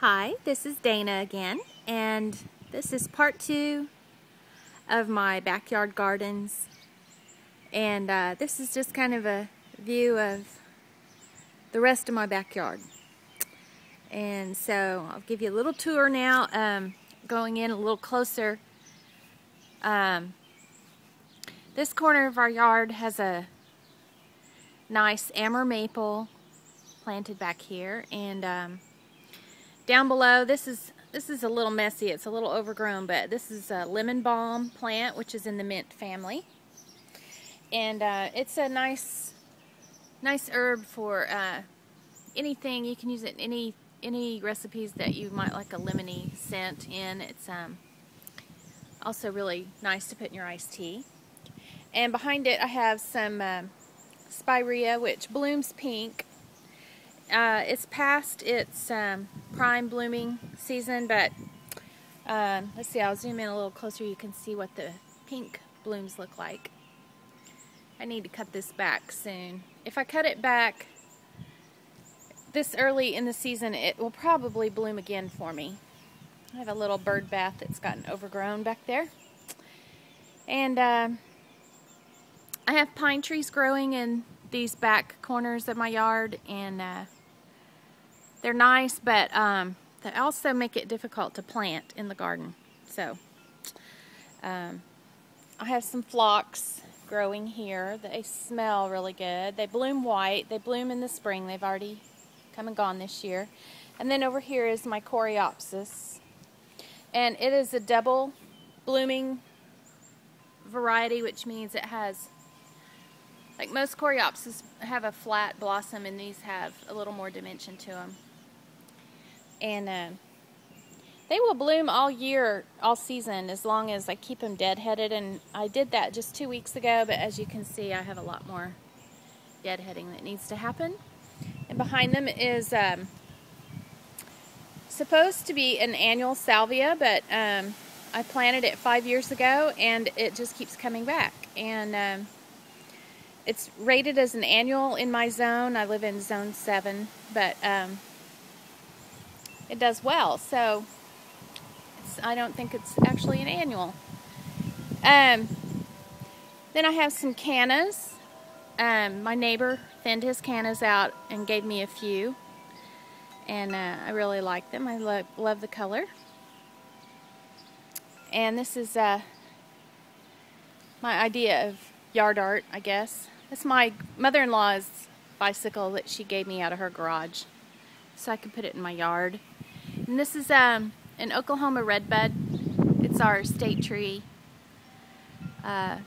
Hi, this is Dana again, and this is part 2 of my backyard gardens. And this is just kind of a view of the rest of my backyard. And so I'll give you a little tour now, going in a little closer. This corner of our yard has a nice amber maple planted back here, and down below, this is a little messy. It's a little overgrown, but this is a lemon balm plant, which is in the mint family, and it's a nice herb for anything. You can use it in any recipes that you might like a lemony scent in. It's also really nice to put in your iced tea. And behind it, I have some spirea, which blooms pink. It's past its prime blooming season, but let's see, I'll zoom in a little closer. You can see what the pink blooms look like. I need to cut this back soon. If I cut it back this early in the season, it will probably bloom again for me. I have a little bird bath that's gotten overgrown back there. And I have pine trees growing in these back corners of my yard, and they're nice, but they also make it difficult to plant in the garden. So I have some phlox growing here. They smell really good. They bloom white. They bloom in the spring. They've already come and gone this year. And then over here is my coreopsis, and it is a double blooming variety, which means it has, like most coreopsis have a flat blossom, and these have a little more dimension to them. And they will bloom all year, all season, as long as I keep them deadheaded. And I did that just 2 weeks ago, but as you can see, I have a lot more deadheading that needs to happen. And behind them is supposed to be an annual salvia, but I planted it 5 years ago, and it just keeps coming back. And it's rated as an annual in my zone. I live in zone 7, but it does well, so I don't think it's actually an annual. Then I have some cannas. My neighbor thinned his cannas out and gave me a few, and I really like them. I love the color. And this is my idea of yard art, I guess. It's my mother-in-law's bicycle that she gave me out of her garage, so I could put it in my yard. And this is an Oklahoma redbud. It's our state tree.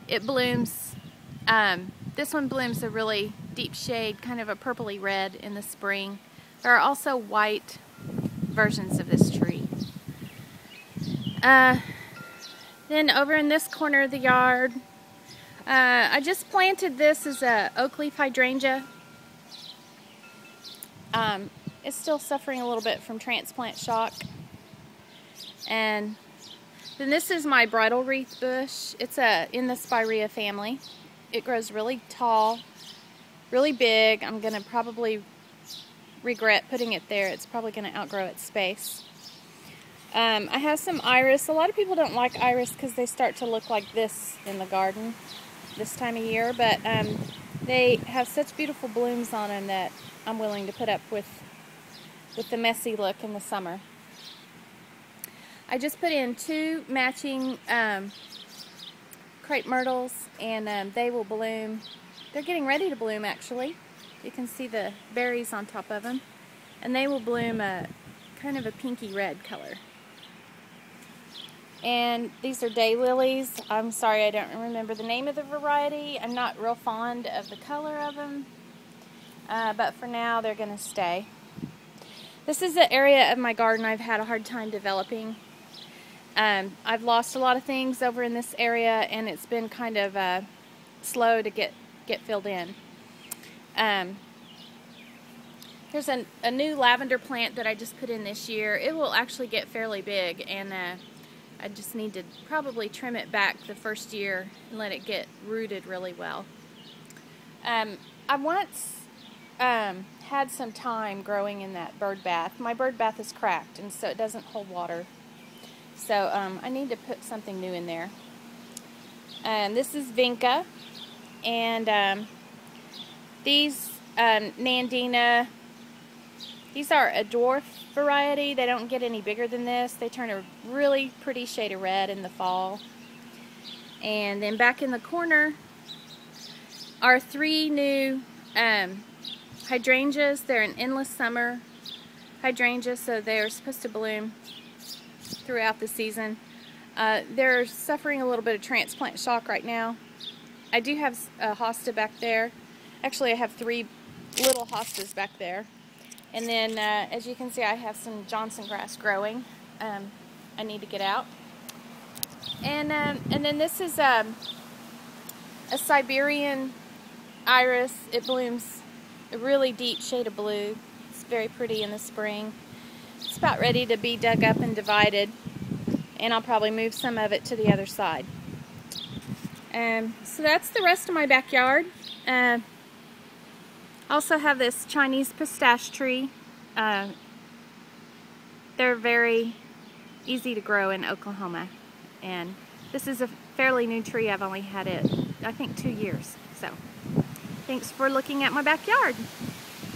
It blooms. This one blooms a really deep shade, kind of a purpley red in the spring. There are also white versions of this tree. Then over in this corner of the yard, I just planted this as a oak leaf hydrangea. It's still suffering a little bit from transplant shock. And then this is my bridal wreath bush. It's in the spirea family. It grows really tall, really big. I'm going to probably regret putting it there. It's probably going to outgrow its space. I have some iris. A lot of people don't like iris because they start to look like this in the garden this time of year, but they have such beautiful blooms on them that I'm willing to put up with the messy look in the summer. I just put in 2 matching crepe myrtles, and they will bloom. They're getting ready to bloom, actually. You can see the berries on top of them, and they will bloom a kind of a pinky red color. And these are daylilies. I'm sorry, I don't remember the name of the variety. I'm not real fond of the color of them, but for now they're going to stay. This is the area of my garden I've had a hard time developing. I've lost a lot of things over in this area, and it's been kind of slow to get filled in. There's a new lavender plant that I just put in this year. It will actually get fairly big, and I just need to probably trim it back the first year and let it get rooted really well. I once had some time growing in that bird bath. My bird bath is cracked, and so it doesn't hold water. So I need to put something new in there. This is Vinca, and these Nandina, these are a dwarf variety. They don't get any bigger than this. They turn a really pretty shade of red in the fall. And then back in the corner are 3 new hydrangeas. They're an endless summer hydrangea, so they're supposed to bloom throughout the season. They're suffering a little bit of transplant shock right now. I do have a hosta back there. Actually, I have 3 little hostas back there. And then, as you can see, I have some Johnson grass growing. I need to get out. And then this is a Siberian iris. It blooms a really deep shade of blue. It's very pretty in the spring. It's about ready to be dug up and divided, and I'll probably move some of it to the other side. So that's the rest of my backyard. I also have this Chinese pistache tree. They're very easy to grow in Oklahoma, and this is a fairly new tree. I've only had it, I think, 2 years. So thanks for looking at my backyard.